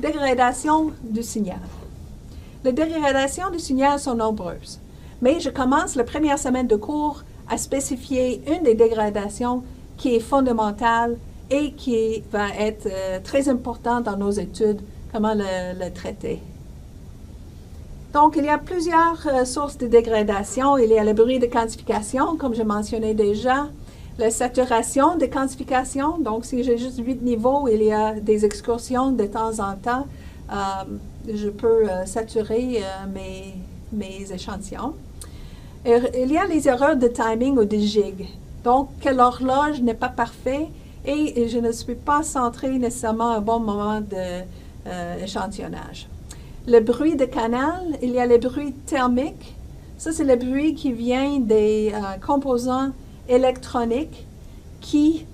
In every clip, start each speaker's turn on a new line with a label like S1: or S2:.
S1: dégradation du signal. Les dégradations du signal sont nombreuses, mais je commence la première semaine de cours à spécifier une des dégradations qui est fondamentale et qui va être très importante dans nos études, comment le traiter. Donc, il y a plusieurs sources de dégradation. Il y a le bruit de quantification, comme je mentionnais déjà, la saturation de quantification. Donc, si j'ai juste 8 niveaux, il y a des excursions de temps en temps. Je peux saturer mes échantillons. Il y a les erreurs de timing ou de jig. Donc, que l'horloge n'est pas parfaite et je ne suis pas centré nécessairement à un bon moment d'échantillonnage. Le bruit de canal, il y a le bruit thermique. Ça, c'est le bruit qui vient des composants électroniques qui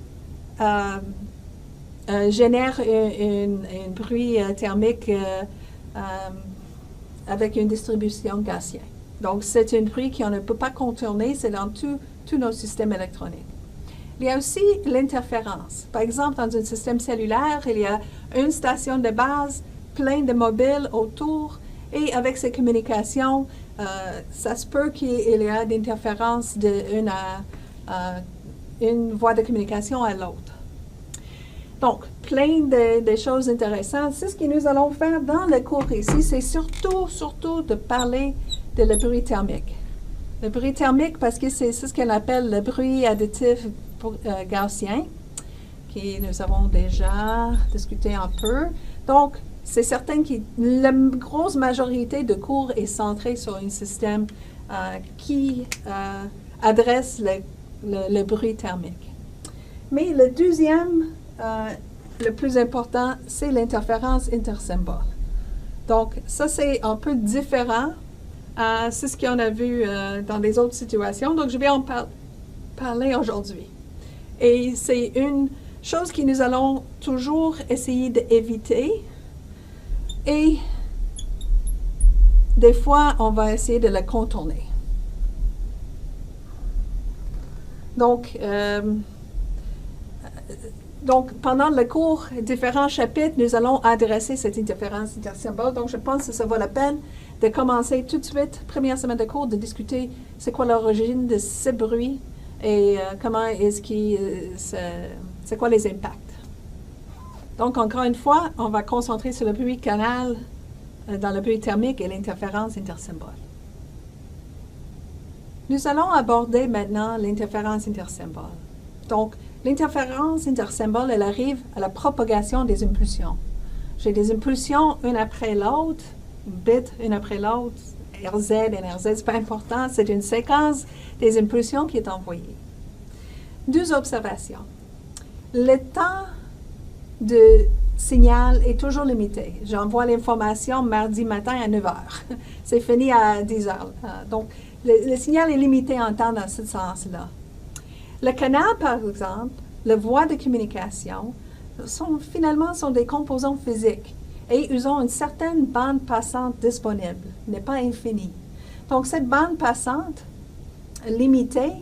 S1: génèrent un bruit thermique avec une distribution gaussienne. Donc, c'est un bruit qu'on ne peut pas contourner, c'est dans tous nos systèmes électroniques. Il y a aussi l'interférence. Par exemple, dans un système cellulaire, il y a une station de base, plein de mobiles autour, et avec ces communications, ça se peut qu'il y ait d'interférence d'une voie de communication à l'autre. Donc, plein de choses intéressantes. C'est ce que nous allons faire dans le cours ici, c'est surtout de parler de le bruit thermique. Le bruit thermique, parce que c'est ce qu'on appelle le bruit additif gaussien, que nous avons déjà discuté un peu. Donc, c'est certain que la grosse majorité de cours est centrée sur un système qui adresse le bruit thermique. Mais le deuxième, le plus important, c'est l'interférence intersymbole. Donc, ça, c'est un peu différent. C'est ce qu'on a vu dans les autres situations. Donc, je vais en parler aujourd'hui. Et c'est une chose que nous allons toujours essayer d'éviter. Et des fois, on va essayer de la contourner. Donc, pendant le cours, différents chapitres, nous allons adresser cette interférence intersymbole. Donc, je pense que ça vaut la peine de commencer tout de suite, première semaine de cours, de discuter c'est quoi l'origine de ce bruit et comment est-ce c'est quoi les impacts. Donc, encore une fois, on va concentrer sur le bruit canal dans le bruit thermique et l'interférence intersymbole. Nous allons aborder maintenant l'interférence intersymbole. Donc, l'interférence intersymbole, elle arrive à la propagation des impulsions. J'ai des impulsions une après l'autre, bits une après l'autre, RZ, NRZ, c'est pas important, c'est une séquence des impulsions qui est envoyée. Deux observations. Le temps de signal est toujours limité. J'envoie l'information mardi matin à 9 h. C'est fini à 10 h. Donc, le signal est limité en temps dans ce sens-là. Le canal, par exemple, la voie de communication, finalement sont des composants physiques et ils ont une certaine bande passante disponible, n'est pas infinie. Donc, cette bande passante limitée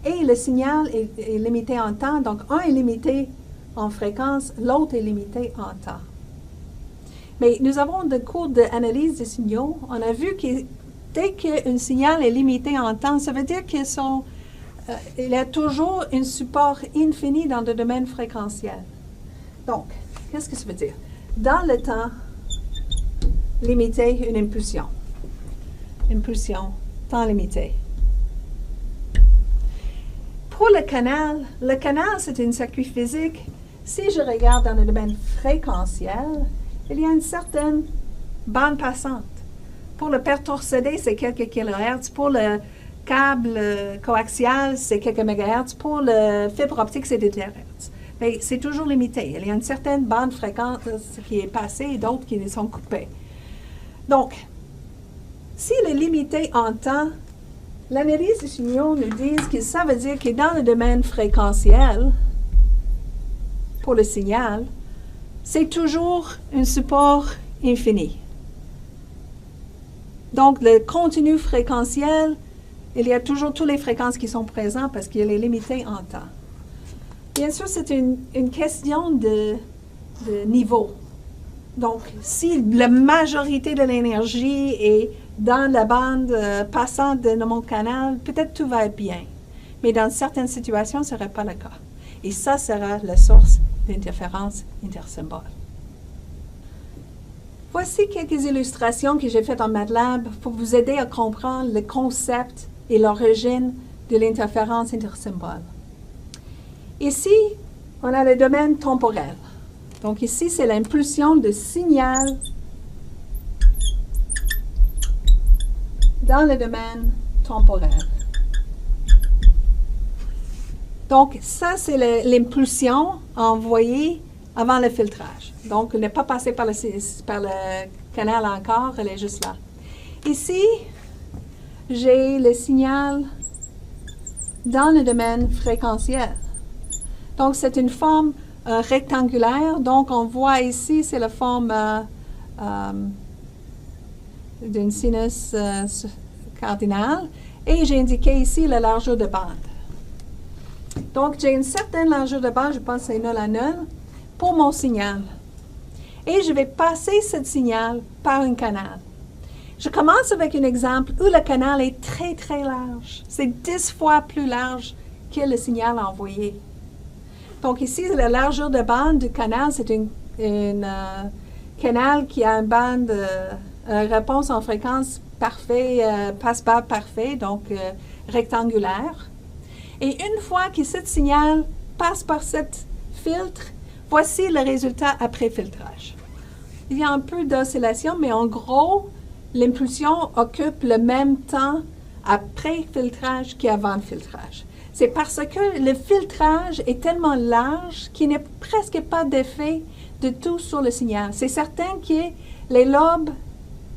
S1: et le signal est limité en temps. Donc, un est limité en fréquence, l'autre est limité en temps. Mais nous avons des cours d'analyse des signaux. On a vu que dès qu'un signal est limité en temps, ça veut dire qu'il y a toujours un support infini dans le domaine fréquentiel. Donc, qu'est-ce que ça veut dire? Dans le temps limité, une impulsion. Impulsion, temps limité. Pour le canal, c'est un circuit physique. Si je regarde dans le domaine fréquentiel, il y a une certaine bande passante. Pour le pertorsidé, c'est quelques kilohertz. Pour le câble coaxial, c'est quelques mégahertz. Pour le fibre optique, c'est des terahertz. Mais c'est toujours limité. Il y a une certaine bande fréquente qui est passée et d'autres qui sont coupées. Donc, s'il est limité en temps, l'analyse des signaux nous dit que ça veut dire que dans le domaine fréquentiel, pour le signal, c'est toujours un support infini. Donc, le contenu fréquentiel, il y a toujours toutes les fréquences qui sont présentes parce qu'il est limité en temps. Bien sûr, c'est une question de niveau. Donc, si la majorité de l'énergie est dans la bande passante de mon canal, peut-être tout va être bien. Mais dans certaines situations, ce ne serait pas le cas. Et ça sera la source d'interférence intersymbole. Voici quelques illustrations que j'ai faites en MATLAB pour vous aider à comprendre le concept et l'origine de l'interférence intersymbole. Ici, on a le domaine temporel. Donc ici, c'est l'impulsion de signal dans le domaine temporel. Donc ça, c'est l'impulsion envoyée avant le filtrage. Donc, elle n'est pas passée par le canal encore, elle est juste là. Ici, j'ai le signal dans le domaine fréquentiel. Donc, c'est une forme rectangulaire. Donc, on voit ici, c'est la forme d'une sinus cardinale. Et j'ai indiqué ici la largeur de bande. Donc, j'ai une certaine largeur de bande, je pense que c'est null à null, pour mon signal. Et je vais passer ce signal par un canal. Je commence avec un exemple où le canal est très, très large. C'est 10 fois plus large que le signal envoyé. Donc ici, la largeur de bande du canal, c'est un canal qui a une bande réponse en fréquence parfait, passe-bas parfait, donc rectangulaire. Et une fois que ce signal passe par ce filtre, voici le résultat après filtrage. Il y a un peu d'oscillation, mais en gros, l'impulsion occupe le même temps après filtrage qu'avant le filtrage. C'est parce que le filtrage est tellement large qu'il n'y a presque pas d'effet de tout sur le signal. C'est certain que les lobes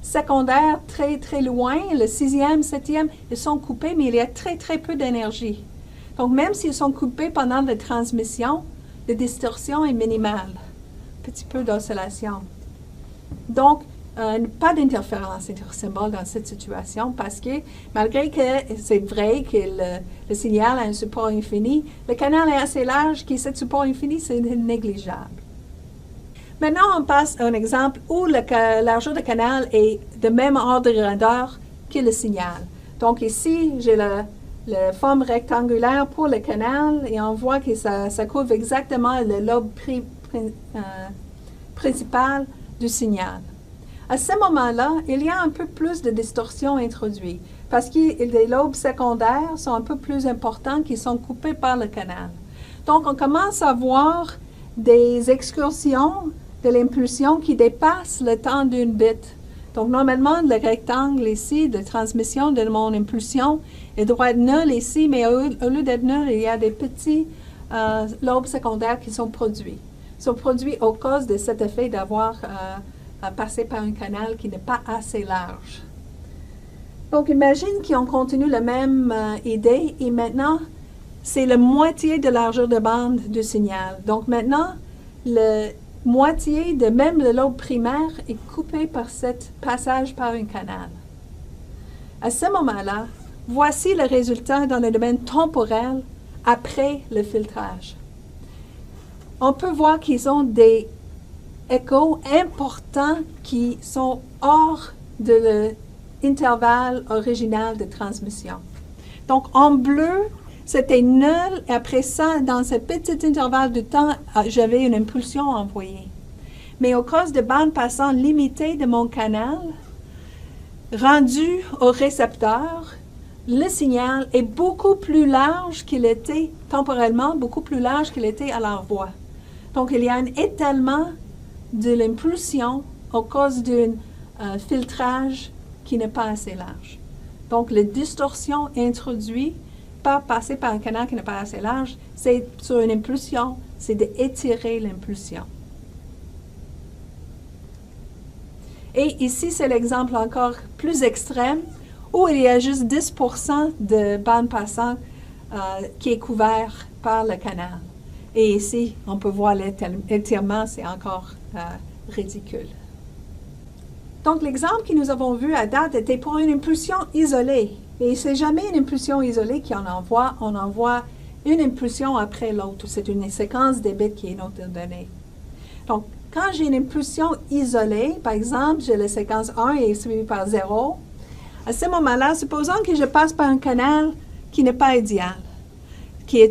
S1: secondaires très, très loin, le 6e, 7e, ils sont coupés, mais il y a très, très peu d'énergie. Donc, même s'ils sont coupés pendant la transmission, la distorsion est minimale. Un petit peu d'oscillation. Donc, pas d'interférence intersymbole dans cette situation parce que, malgré que c'est vrai que le signal a un support infini, le canal est assez large que ce support infini, c'est négligeable. Maintenant, on passe à un exemple où la largeur du canal est de même ordre de grandeur que le signal. Donc, ici, j'ai la forme rectangulaire pour le canal et on voit que ça couvre exactement le lobe principal du signal. À ce moment-là, il y a un peu plus de distorsion introduite parce que les lobes secondaires sont un peu plus importants qui sont coupés par le canal. Donc, on commence à voir des excursions de l'impulsion qui dépassent le temps d'une bit. Donc, normalement, le rectangle ici de transmission de mon impulsion est doit être nul ici, mais au lieu d'être nul, il y a des petits lobes secondaires qui sont produits. Ils sont produits au cause de cet effet d'avoir passé par un canal qui n'est pas assez large. Donc, imagine qu'on continue la même idée et maintenant, c'est la moitié de la largeur de bande du signal. Donc, maintenant, la moitié de même le lobe primaire est coupé par ce passage par un canal. À ce moment-là, voici le résultat dans le domaine temporel après le filtrage. On peut voir qu'ils ont des échos importants qui sont hors de l'intervalle original de transmission. Donc, en bleu, c'était nul. Et après ça, dans ce petit intervalle de temps, j'avais une impulsion envoyée. Mais au cause de bande passante limitée de mon canal, rendu au récepteur, le signal est beaucoup plus large qu'il était temporellement, beaucoup plus large qu'il était à l'envoi. Donc, il y a un étalement de l'impulsion à cause d'un filtrage qui n'est pas assez large. Donc, la distorsion introduite par passer par un canal qui n'est pas assez large, c'est sur une impulsion, c'est d'étirer l'impulsion. Et ici, c'est l'exemple encore plus extrême où il y a juste 10% de bande passante qui est couvert par le canal. Et ici, on peut voir l'étirement, c'est encore ridicule. Donc, l'exemple que nous avons vu à date était pour une impulsion isolée. Et ce n'est jamais une impulsion isolée qu'on envoie. On envoie une impulsion après l'autre. C'est une séquence de bits qui est notre donnée. Donc, Quand j'ai une impulsion isolée, par exemple, j'ai la séquence 1 et suivie par 0, à ce moment-là, supposons que je passe par un canal qui n'est pas idéal, qui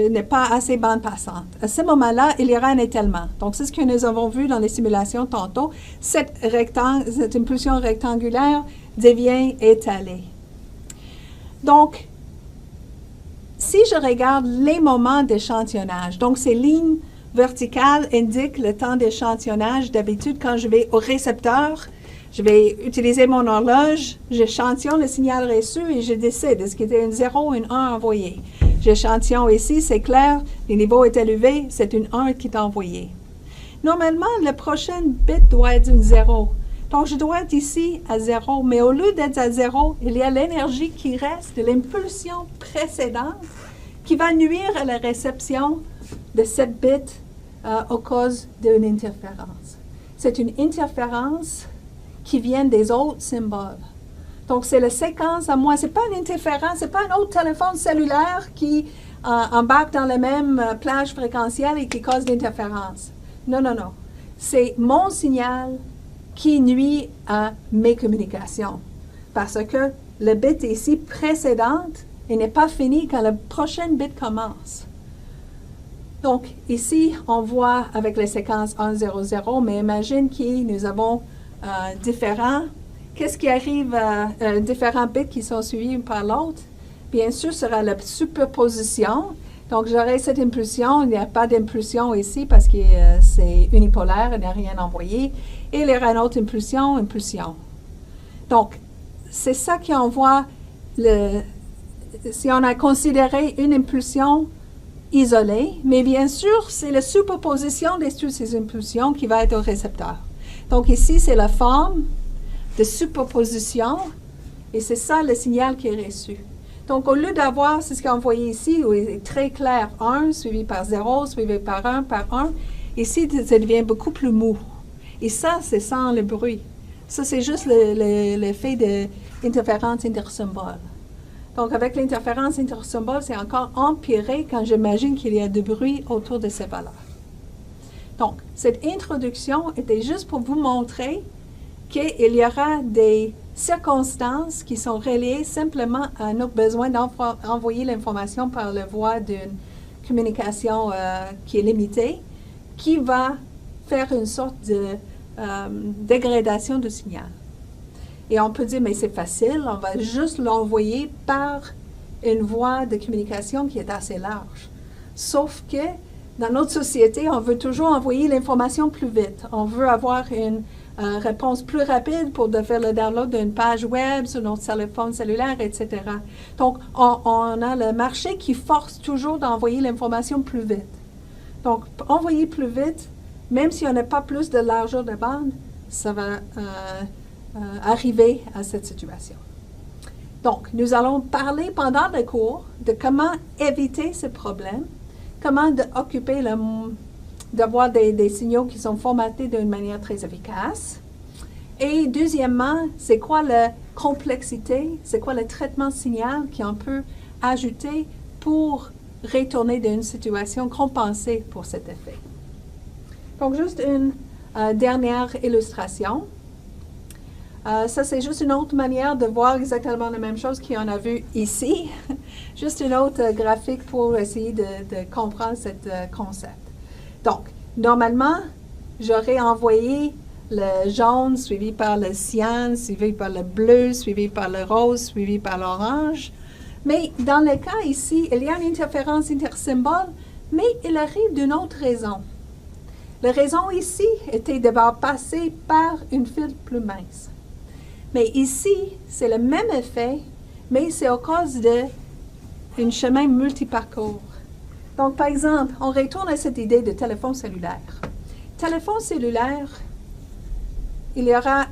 S1: n'est pas assez bande passante. À ce moment-là, il y aura un étalement. Donc, c'est ce que nous avons vu dans les simulations tantôt. Cette impulsion rectangulaire devient étalée. Donc, si je regarde les moments d'échantillonnage, donc ces lignes verticales indiquent le temps d'échantillonnage. D'habitude, quand je vais au récepteur, je vais utiliser mon horloge, j'échantillonne le signal reçu et je décide est-ce qu'il y a une 0 ou une 1 envoyée. J'échantillonne ici, c'est clair, le niveau est élevé, c'est une 1 qui est envoyée. Normalement, le prochain bit doit être une 0. Donc, je dois être ici à 0, mais au lieu d'être à 0, il y a l'énergie qui reste de l'impulsion précédente qui va nuire à la réception de cette bit à cause d'une interférence. C'est une interférence qui vient des autres symboles. Donc, c'est la séquence à moi. Ce n'est pas une interférence, ce n'est pas un autre téléphone cellulaire qui embarque dans la même plage fréquentielle et qui cause l'interférence. Non, non, non. C'est mon signal qui nuit à mes communications. Parce que le bit ici précédente, il n'est pas fini quand le prochain bit commence. Donc, ici, on voit avec les séquences 1, 0, 0, mais imagine que nous avons différents. Qu'est-ce qui arrive à différents bits qui sont suivis par l'autre? Bien sûr, ce sera la superposition. Donc, j'aurai cette impulsion. Il n'y a pas d'impulsion ici parce que c'est unipolaire, il n'y a rien envoyé. Et il y aura une autre impulsion, impulsion. Donc, c'est ça qui envoie si on a considéré une impulsion isolée, mais bien sûr, c'est la superposition de toutes ces impulsions qui va être au récepteur. Donc, ici, c'est la forme de superposition et c'est ça le signal qui est reçu. Donc, au lieu d'avoir, c'est ce qui est envoyé ici, où il est très clair, 1 suivi par 0, suivi par 1, ici, ça devient beaucoup plus mou. Et ça, c'est sans le bruit. Ça, c'est juste l'effet d'interférence intersymbole. Donc, avec l'interférence intersymbole, c'est encore empiré quand j'imagine qu'il y a du bruit autour de ces valeurs. Donc, cette introduction était juste pour vous montrer qu'il y aura des circonstances qui sont reliées simplement à notre besoin d'envoyer l'information par la voie d'une communication qui est limitée, qui va faire une sorte de dégradation du signal. Et on peut dire, mais c'est facile, on va juste l'envoyer par une voie de communication qui est assez large. Sauf que dans notre société, on veut toujours envoyer l'information plus vite. On veut avoir une réponse plus rapide pour faire le download d'une page web sur notre téléphone cellulaire, etc. Donc, on a le marché qui force toujours d'envoyer l'information plus vite. Donc, envoyer plus vite, même si on n'a pas plus de largeur de bande, ça va arriver à cette situation. Donc, nous allons parler pendant le cours de comment éviter ce problème, comment d'avoir des signaux qui sont formatés d'une manière très efficace. Et deuxièmement, c'est quoi la complexité, c'est quoi le traitement signal qu'on peut ajouter pour retourner d'une situation compensée pour cet effet. Donc, juste une dernière illustration. Ça, c'est juste une autre manière de voir exactement la même chose qu'on a vu ici. Juste une autre graphique pour essayer de comprendre ce concept. Donc, normalement, j'aurais envoyé le jaune suivi par le cyan, suivi par le bleu, suivi par le rose, suivi par l'orange. Mais dans le cas ici, il y a une interférence intersymbole, mais il arrive d'une autre raison. La raison ici était d'avoir passé par une fil plus mince. Mais ici, c'est le même effet, mais c'est à cause d'un chemin multiparcours. Donc, par exemple, on retourne à cette idée de téléphone cellulaire. Téléphone cellulaire, il y aura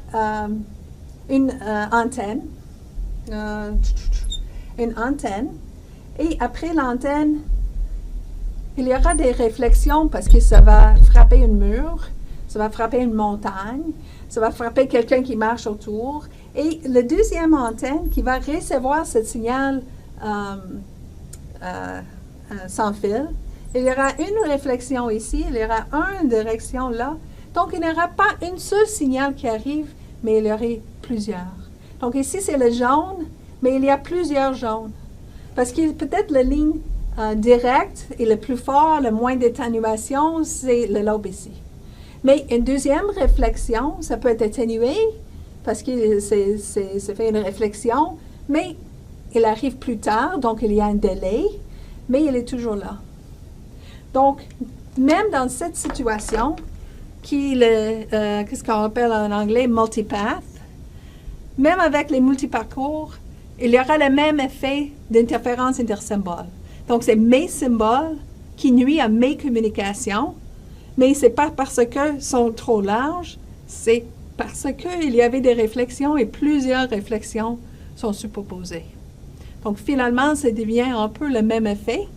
S1: une antenne, et après l'antenne, il y aura des réflexions parce que ça va frapper un mur, ça va frapper une montagne, ça va frapper quelqu'un qui marche autour. Et la deuxième antenne qui va recevoir ce signal sans fil, il y aura une réflexion ici, il y aura une direction là. Donc, il n'y aura pas un seul signal qui arrive, mais il y aura plusieurs. Donc, ici, c'est le jaune, mais il y a plusieurs jaunes. Parce que peut-être la ligne directe et le plus fort, le moins d'atténuation, c'est le lobe ici. Mais une deuxième réflexion, ça peut être atténué, parce que c'est fait une réflexion, mais il arrive plus tard, donc il y a un délai, mais il est toujours là. Donc, même dans cette situation, qu'est-ce qu'on appelle en anglais multipath, même avec les multiparcours, il y aura le même effet d'interférence intersymbole. Donc, c'est mes symboles qui nuisent à mes communications, mais ce n'est pas parce qu'ils sont trop larges, c'est parce qu'il y avait des réflexions et plusieurs réflexions sont superposées. Donc, finalement, ça devient un peu le même effet.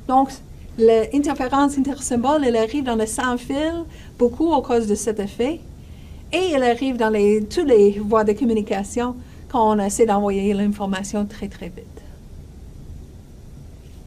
S1: Donc, l'interférence intersymbole, elle arrive dans le sans-fil beaucoup à cause de cet effet. Et elle arrive dans toutes les voies de communication quand on essaie d'envoyer l'information très, très vite.